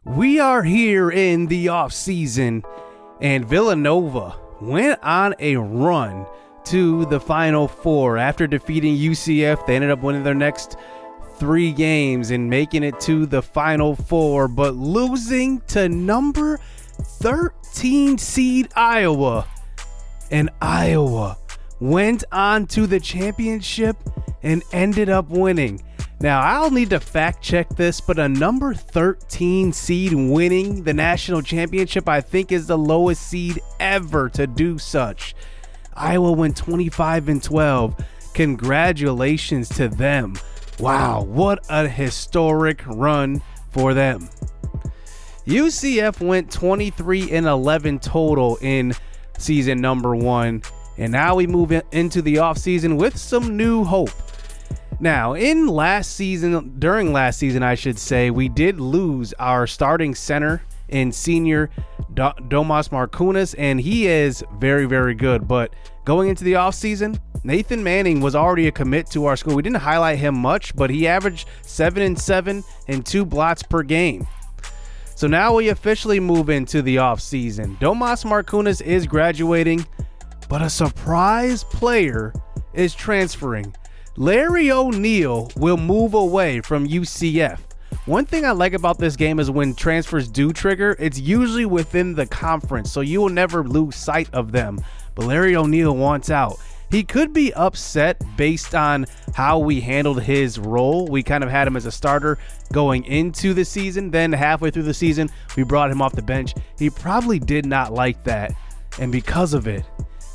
We are here in the offseason, and Villanova went on a run to the Final Four. After defeating UCF, they ended up winning their next 3 games and making it to the Final Four, but losing to number 13 seed Iowa. And Iowa went on to the championship and ended up winning. Now, I'll need to fact check this, but a number 13 seed winning the national championship, I think, is the lowest seed ever to do such. Iowa went 25-12. Congratulations to them. Wow, what a historic run for them. UCF went 23-11 total in season number 1, and now we move into the offseason with some new hope. Now, during last season, I should say, we did lose our starting center in senior Domas Markunas, and he is very, very good. But going into the offseason, Nathan Manning was already a commit to our school. We didn't highlight him much, but he averaged 7-7 and 2 blots per game. So now we officially move into the offseason. Domas Markunas is graduating, but a surprise player is transferring. Larry O'Neal will move away from UCF. One thing I like about this game is when transfers do trigger, it's usually within the conference, so you will never lose sight of them. But Larry O'Neal wants out. He could be upset based on how we handled his role. We kind of had him as a starter going into the season. Then halfway through the season, we brought him off the bench. He probably did not like that, and because of it,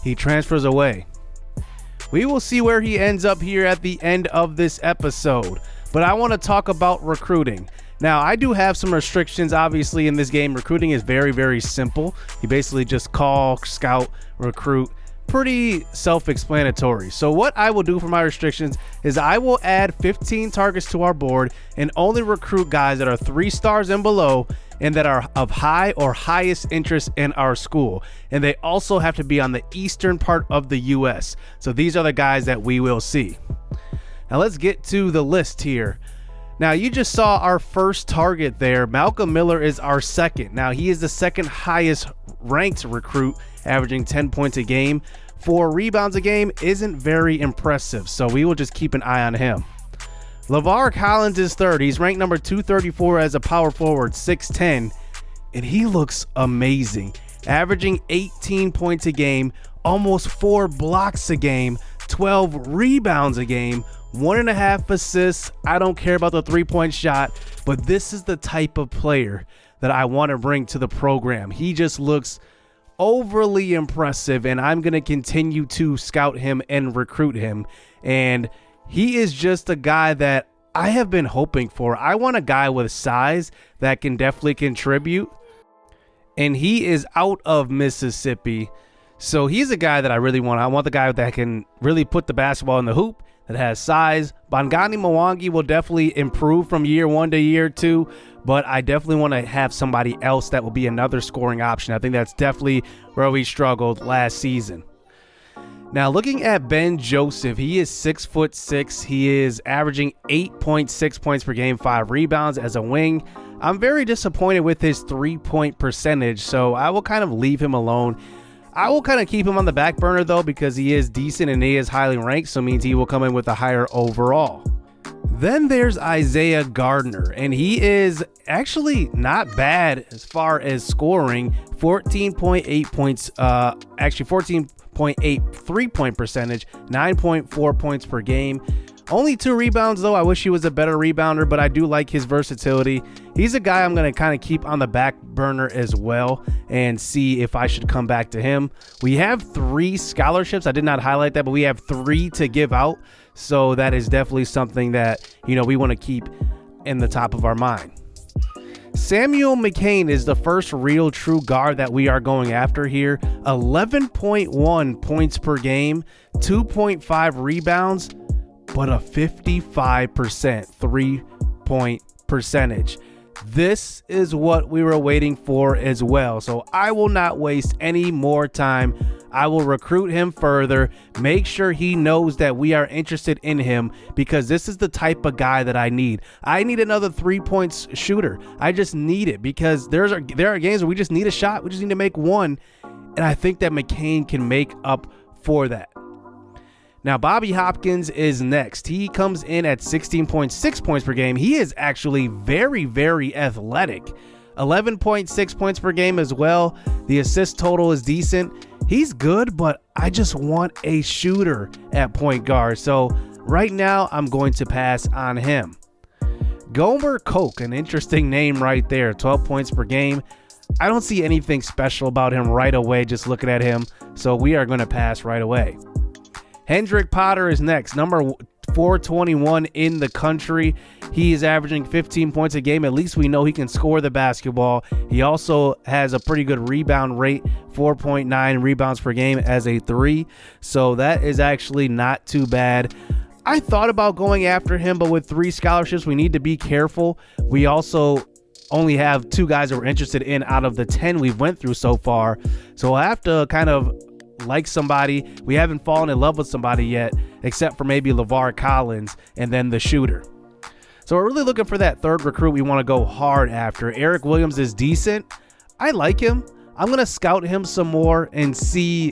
he transfers away. We will see where he ends up here at the end of this episode, but I want to talk about recruiting. Now, I do have some restrictions, obviously, in this game. Recruiting is very, very simple. You basically just call, scout, recruit. Pretty self-explanatory. So what I will do for my restrictions is I will add 15 targets to our board and only recruit guys that are 3 stars and below and that are of high or highest interest in our school. And they also have to be on the eastern part of the US. So these are the guys that we will see. Now let's get to the list here. Now you just saw our first target there. Malcolm Miller is our second. Now he is the second highest ranked recruit, averaging 10 points a game. 4 rebounds a game isn't very impressive, so we will just keep an eye on him. Levara Collins is third. He's ranked number 234 as a power forward, 6'10", and he looks amazing, averaging 18 points a game, almost 4 blocks a game, 12 rebounds a game, 1.5 assists. I don't care about the 3-point shot, but this is the type of player that I want to bring to the program. He just looks overly impressive, and I'm going to continue to scout him and recruit him. And he is just a guy that I have been hoping for. I want a guy with size that can definitely contribute, and he is out of Mississippi. So he's a guy that I really want. I want the guy that can really put the basketball in the hoop, that has size. Bongani Mwangi will definitely improve from year 1 to year 2, but I definitely want to have somebody else that will be another scoring option. I think that's definitely where we struggled last season. Now looking at Ben Joseph, he is 6'6". He is averaging 8.6 points per game, 5 rebounds as a wing. I'm very disappointed with his 3-point percentage, so I will kind of leave him alone. I will kind of keep him on the back burner though, because he is decent and he is highly ranked, so it means he will come in with a higher overall. Then there's Isaiah Gardner, and he is actually not bad as far as scoring. 14.8 points, actually 14.8 3-point percentage, 9.4 points per game. Only 2 rebounds though. I wish he was a better rebounder, but I do like his versatility. He's a guy I'm going to kind of keep on the back burner as well and see if I should come back to him. We have 3 scholarships. I did not highlight that, but we have 3 to give out. So that is definitely something that, we want to keep in the top of our mind. Samuel Mccain is the first real true guard that we are going after here. 11.1 points per game, 2.5 rebounds, but a 55% 3-point percentage. This is what we were waiting for as well. So I will not waste any more time. I will recruit him further, make sure he knows that we are interested in him, because this is the type of guy that I need. I need another 3-point shooter. I just need it, because there are games where we just need a shot. We just need to make one. And I think that Mccain can make up for that. Now, Bobby Hopkins is next. He comes in at 16.6 points per game. He is actually very, very athletic. 11.6 points per game as well. The assist total is decent. He's good, but I just want a shooter at point guard. So right now, I'm going to pass on him. Gomer Koch, an interesting name right there. 12 points per game. I don't see anything special about him right away, just looking at him. So we are going to pass right away. Hendrick Potter is next, number 421 in the country. He is averaging 15 points a game. At least we know he can score the basketball. He also has a pretty good rebound rate, 4.9 rebounds per game as a 3. So that is actually not too bad. I thought about going after him, but with 3 scholarships, we need to be careful. We also only have 2 guys that we're interested in out of the 10 we've went through so far. So I have to kind of like somebody. We haven't fallen in love with somebody yet, except for maybe Levara Collins and then the shooter. So we're really looking for that third recruit we want to go hard after. Eric Williams is decent. I like him. I'm going to scout him some more and see,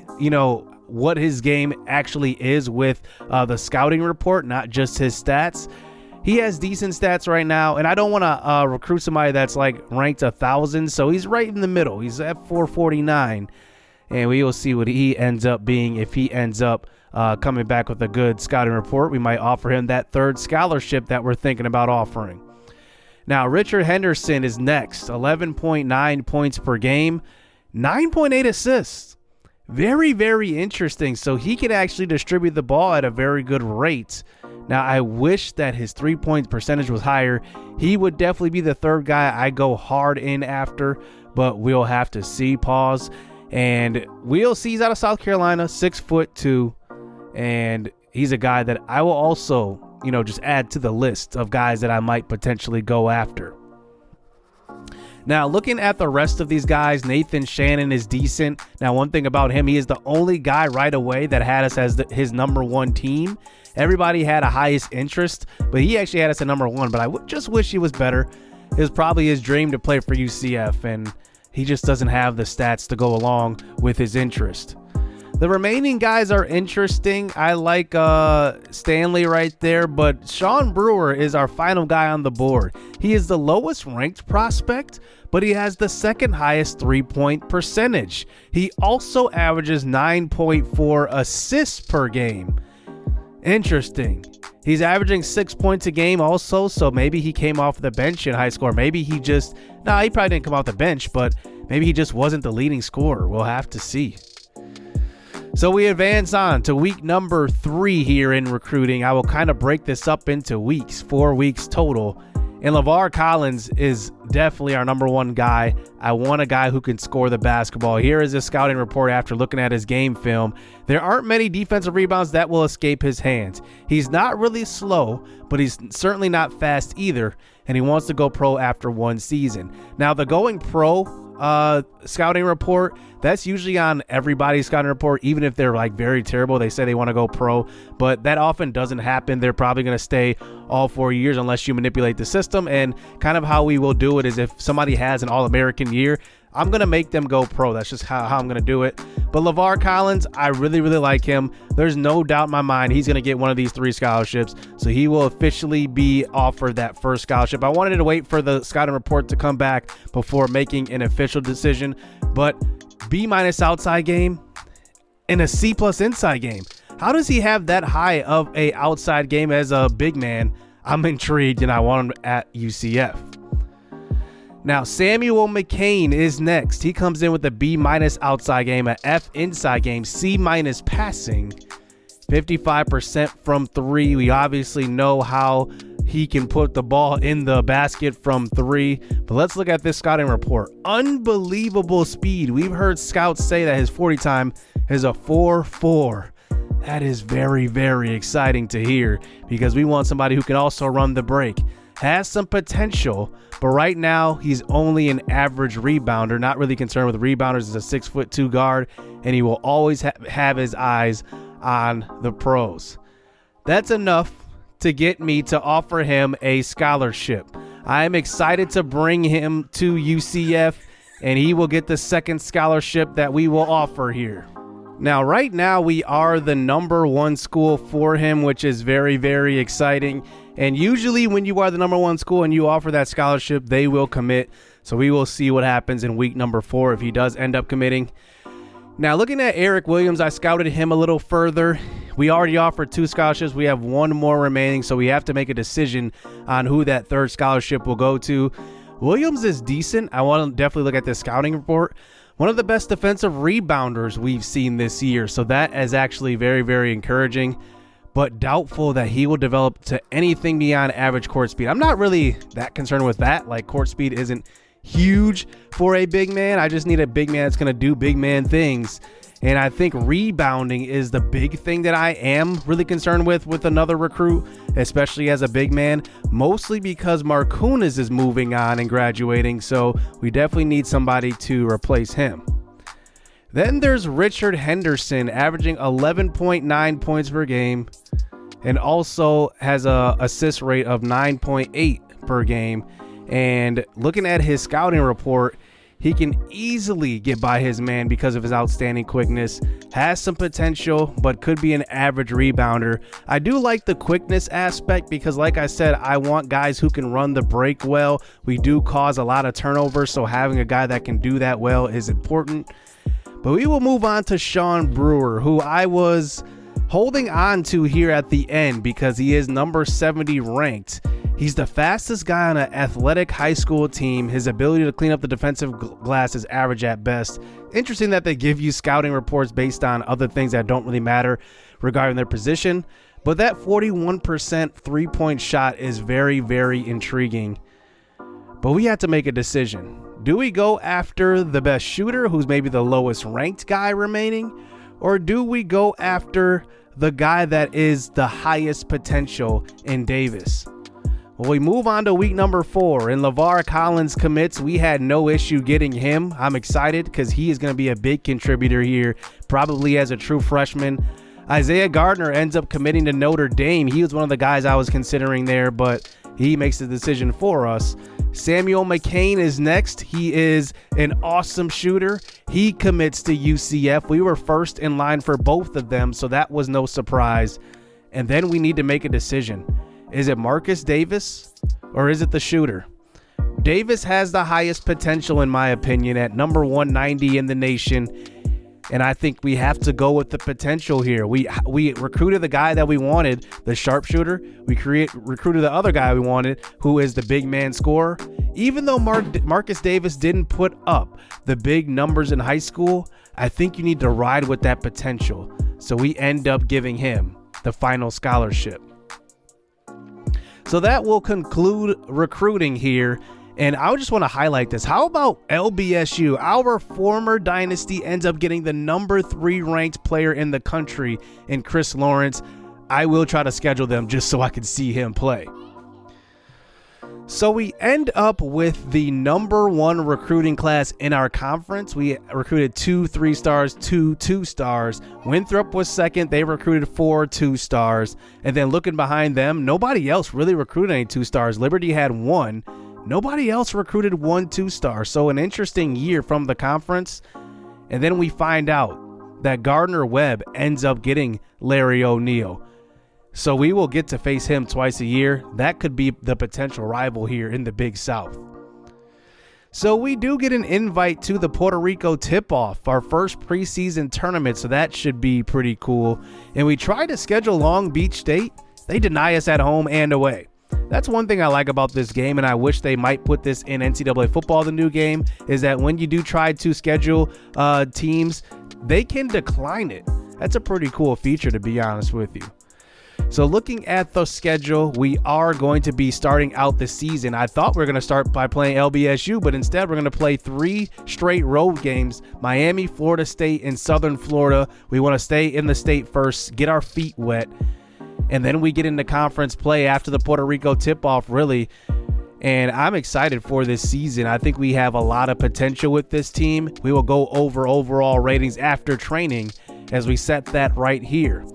what his game actually is with the scouting report, not just his stats. He has decent stats right now, and I don't want to recruit somebody that's like ranked 1,000. So he's right in the middle. He's at 449. And we will see what he ends up being. If he ends up coming back with a good scouting report, we might offer him that third scholarship that we're thinking about offering. Now, Richard Henderson is next. 11.9 points per game, 9.8 assists. Very, very interesting. So he can actually distribute the ball at a very good rate. Now, I wish that his 3-point percentage was higher. He would definitely be the third guy I go hard in after, but we'll have to see. Pause. And we'll see. He's out of South Carolina, 6'2", and he's a guy that I will also, just add to the list of guys that I might potentially go after. Now, looking at the rest of these guys, Nathan Shannon is decent. Now, one thing about him, he is the only guy right away that had us as his number 1 team. Everybody had a highest interest, but he actually had us at number 1. But I just wish he was better. It was probably his dream to play for UCF, and he just doesn't have the stats to go along with his interest. The remaining guys are interesting. I like Stanley right there, but Sean Brewer is our final guy on the board. He is the lowest ranked prospect, but he has the second highest 3-point percentage. He also averages 9.4 assists per game. Interesting. He's averaging 6 points a game also, so maybe he came off the bench in high school. Maybe he just... No, he probably didn't come off the bench, but maybe he just wasn't the leading scorer. We'll have to see. So we advance on to week number 3 here in recruiting. I will kind of break this up into weeks, 4 weeks total. And Levar Collins is definitely our number 1 guy. I want a guy who can score the basketball. Here is a scouting report after looking at his game film. There aren't many defensive rebounds that will escape his hands. He's not really slow, but he's certainly not fast either. And he wants to go pro after 1 season. Now, the going pro scouting report, that's usually on everybody's scouting report, even if they're like very terrible. They say they want to go pro, but that often doesn't happen. They're probably going to stay all 4 years unless you manipulate the system. And kind of how we will do it is if somebody has an All-American year, I'm going to make them go pro. That's just how I'm going to do it. But Levar Collins, I really, really like him. There's no doubt in my mind he's going to get one of these 3 scholarships. So he will officially be offered that first scholarship. I wanted to wait for the scouting report to come back before making an official decision. But B- outside game and a C+ inside game. How does he have that high of a outside game as a big man? I'm intrigued, and I want him at UCF. Now, Samuel Mccain is next. He comes in with a B- outside game, a F inside game, C- passing, 55% from 3. We obviously know how he can put the ball in the basket from 3. But let's look at this scouting report. Unbelievable speed. We've heard scouts say that his 40 time is a 4.4. That is very, very exciting to hear because we want somebody who can also run the break. has some potential, but right now he's only an average rebounder. Not really concerned with rebounders. He's a 6'2" guard, and he will always have his eyes on the pros. That's enough to get me to offer him a scholarship. I am excited to bring him to UCF, and he will get the second scholarship that we will offer here. Now, right now, we are the number one school for him, which is very, very exciting. And usually when you are the number one school and you offer that scholarship, they will commit. So we will see what happens in week number 4 if he does end up committing. Now, looking at Eric Williams, I scouted him a little further. We already offered 2 scholarships. We have 1 more remaining, so we have to make a decision on who that third scholarship will go to. Williams is decent. I want to definitely look at this scouting report. One of the best defensive rebounders we've seen this year, so that is actually very, very encouraging, but doubtful that he will develop to anything beyond average court speed. I'm not really that concerned with that. Like, court speed isn't huge for a big man. I just need a big man that's going to do big man things. And I think rebounding is the big thing that I am really concerned with another recruit, especially as a big man, mostly because Markunis is moving on and graduating. So we definitely need somebody to replace him. Then there's Richard Henderson, averaging 11.9 points per game, and also has a assist rate of 9.8 per game. And looking at his scouting report, he can easily get by his man because of his outstanding quickness, has some potential, but could be an average rebounder. I do like the quickness aspect because, like I said, I want guys who can run the break well. We do cause a lot of turnovers, so having a guy that can do that well is important. But we will move on to Sean Brewer, who I was holding on to here at the end because he is number 70 ranked. He's the fastest guy on an athletic high school team. His ability to clean up the defensive glass is average at best. Interesting that they give you scouting reports based on other things that don't really matter regarding their position. But that 41% three-point shot is very, very intriguing. But we had to make a decision. Do we go after the best shooter, who's maybe the lowest ranked guy remaining? Or do we go after the guy that is the highest potential in Davis? Well, we move on to week number 4, and Levara Collins commits. We had no issue getting him. I'm excited because he is going to be a big contributor here, probably as a true freshman. Isaiah Gardner ends up committing to Notre Dame. He was one of the guys I was considering there, but he makes the decision for us. Samuel Mccain is next. He is an awesome shooter. He commits to UCF. We were first in line for both of them, so that was no surprise. And then we need to make a decision. Is it Marcus Davis or is it the shooter? Davis has the highest potential, in my opinion, at number 190 in the nation. And I think we have to go with the potential here. We recruited the guy that we wanted, the sharpshooter. We recruited the other guy we wanted, who is the big man scorer. Even though Marcus Davis didn't put up the big numbers in high school, I think you need to ride with that potential. So we end up giving him the final scholarship. So that will conclude recruiting here. And I just want to highlight this. How about LBSU? Our former dynasty ends up getting the number 3 ranked player in the country in Chris Lawrence. I will try to schedule them just so I can see him play. So we end up with the number 1 recruiting class in our conference. We recruited 2 3-stars, 2 2-stars. Winthrop was second. They recruited 4 2-stars. And then looking behind them, nobody else really recruited any 2-stars. Liberty had 1. Nobody else recruited 1 2-star. So an interesting year from the conference. And then we find out that Gardner Webb ends up getting Larry O'Neal. So we will get to face him twice a year. That could be the potential rival here in the Big South. So we do get an invite to the Puerto Rico tip-off, our first preseason tournament. So that should be pretty cool. And we tried to schedule Long Beach State. They deny us at home and away. That's one thing I like about this game, and I wish they might put this in NCAA football, the new game, is that when you do try to schedule teams, they can decline it. That's a pretty cool feature, to be honest with you. So looking at the schedule, we are going to be starting out the season. I thought we were going to start by playing LBSU, but instead we're going to play 3 straight road games: Miami, Florida State, and Southern Florida. We want to stay in the state first, get our feet wet. And then we get into conference play after the Puerto Rico tip-off, really. And I'm excited for this season. I think we have a lot of potential with this team. We will go over overall ratings after training as we set that right here.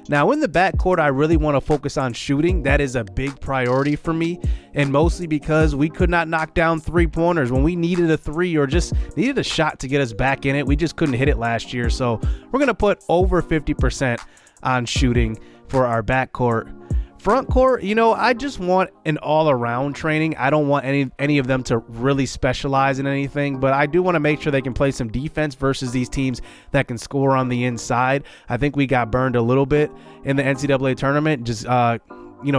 Now, in the backcourt, I really want to focus on shooting. That is a big priority for me, and mostly because we could not knock down three-pointers when we needed a three or just needed a shot to get us back in it. We just couldn't hit it last year, so we're going to put over 50% on shooting for our backcourt. Front court, I just want an all-around training. I don't want any of them to really specialize in anything, but I do want to make sure they can play some defense versus these teams that can score on the inside. I think we got burned a little bit in the NCAA tournament, just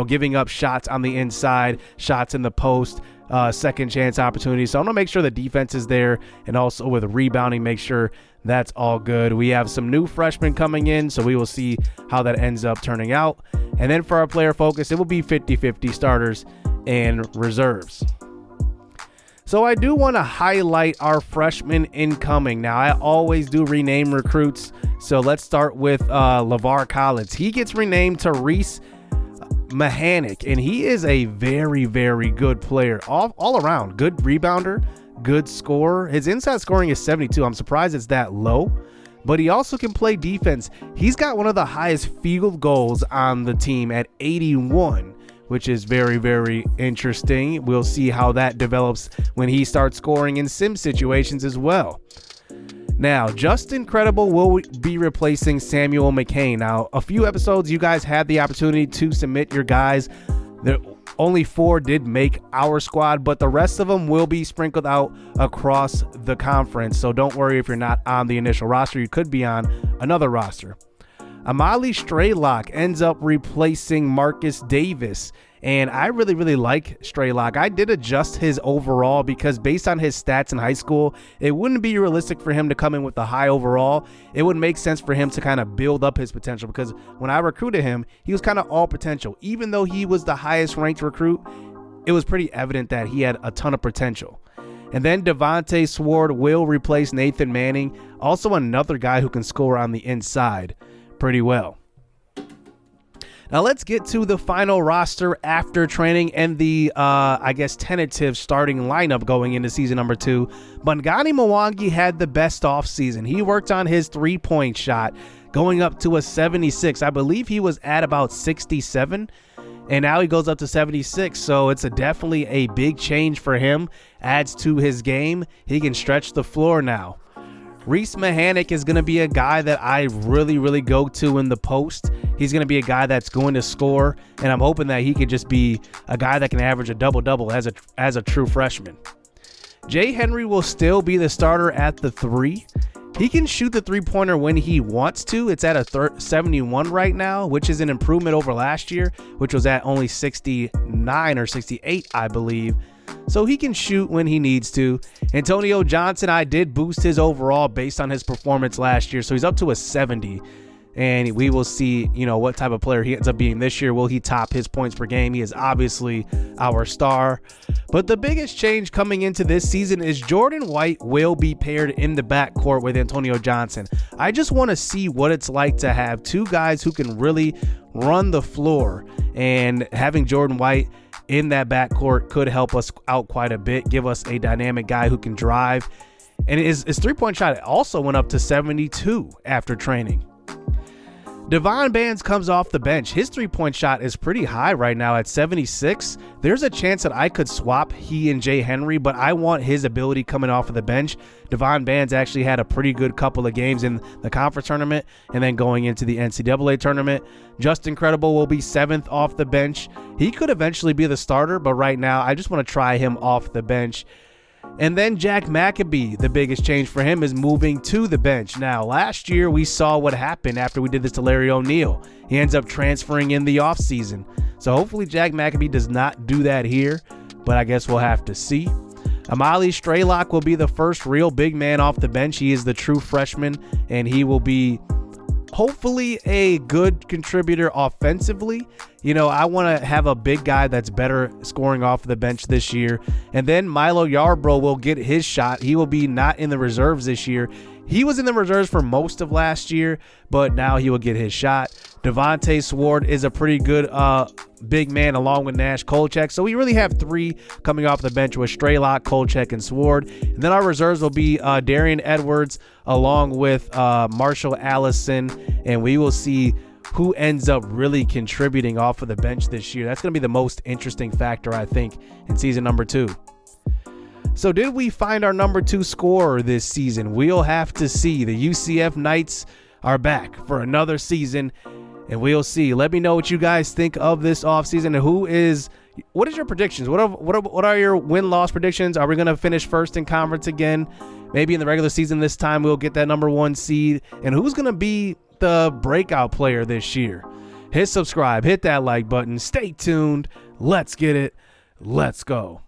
giving up shots on the inside, shots in the post, second chance opportunities. So I'm going to make sure the defense is there, and also with rebounding, make sure that's all good. We have some new freshmen coming in, so we will see how that ends up turning out. And then for our player focus, it will be 50-50 starters and reserves. So I do want to highlight our freshmen incoming. Now, I always do rename recruits, so let's start with Levar Collins. He gets renamed to Reese Mohanik, and he is a very, very good player. All around, good rebounder, good scorer. His inside scoring is 72. I'm surprised it's that low, but he also can play defense. He's got one of the highest field goals on the team at 81, which is very, very interesting. We'll see how that develops when he starts scoring in sim situations as well. Now, Justin Credible will be replacing Samuel Mccain. Now, a few episodes, you guys had the opportunity to submit your guys. Only 4 did make our squad, but the rest of them will be sprinkled out across the conference. So don't worry if you're not on the initial roster. You could be on another roster. Amali Straylock ends up replacing Marcus Davis. And I really, really like Straylock. I did adjust his overall because based on his stats in high school, it wouldn't be realistic for him to come in with a high overall. It would make sense for him to kind of build up his potential, because when I recruited him, he was kind of all potential. Even though he was the highest ranked recruit, it was pretty evident that he had a ton of potential. And then Devontae Sword will replace Nathan Manning, also another guy who can score on the inside pretty well. Now let's get to the final roster after training and the, tentative starting lineup going into season number 2. Bongani Mwangi had the best offseason. He worked on his three-point shot, going up to a 76. I believe he was at about 67, and now he goes up to 76. So it's definitely a big change for him. Adds to his game. He can stretch the floor now. Reese Mohanik is going to be a guy that I really, really go to in the post. He's going to be a guy that's going to score, and I'm hoping that he could just be a guy that can average a double-double as a true freshman. Jay Henry will still be the starter at the 3. He can shoot the three-pointer when he wants to. It's at a 71 right now, which is an improvement over last year, which was at only 69 or 68, I believe. So he can shoot when he needs to. Antonio Johnson, I did boost his overall based on his performance last year, so he's up to a 70. And we will see, what type of player he ends up being this year. Will he top his points per game? He is obviously our star. But the biggest change coming into this season is Jordan White will be paired in the backcourt with Antonio Johnson. I just want to see what it's like to have two guys who can really run the floor, and having Jordan White in that backcourt could help us out quite a bit, give us a dynamic guy who can drive. And his three-point shot also went up to 72 after training. Devon Bands comes off the bench. His three-point shot is pretty high right now at 76. There's a chance that I could swap he and Jay Henry, but I want his ability coming off of the bench. Devon Bands actually had a pretty good couple of games in the conference tournament and then going into the NCAA tournament. Justin Credible will be 7th off the bench. He could eventually be the starter, but right now I just want to try him off the bench. And then Jack McAbee, the biggest change for him is moving to the bench. Now, last year we saw what happened after we did this to Larry O'Neal. He ends up transferring in the offseason. So hopefully Jack McAbee does not do that here, but I guess we'll have to see. Amali Straylock will be the first real big man off the bench. He is the true freshman, and he will be hopefully a good contributor offensively. I want to have a big guy that's better scoring off the bench this year. And then Milo Yarbrough will get his shot. He will be not in the reserves this year. He was in the reserves for most of last year, but now he will get his shot. Devontae Sword is a pretty good big man along with Nash Kolchak. So we really have three coming off the bench with Straylock, Kolchak, and Sword. And then our reserves will be Darian Edwards along with Marshall Allison. And we will see who ends up really contributing off of the bench this year. That's going to be the most interesting factor, I think, in season number 2. So did we find our number 2 scorer this season? We'll have to see. The UCF Knights are back for another season, and we'll see. Let me know what you guys think of this offseason, and what is your predictions? What are your win-loss predictions? Are we going to finish first in conference again? Maybe in the regular season this time we'll get that number 1 seed. And who's going to be the breakout player this year? Hit subscribe, hit that like button, stay tuned. Let's get it. Let's go.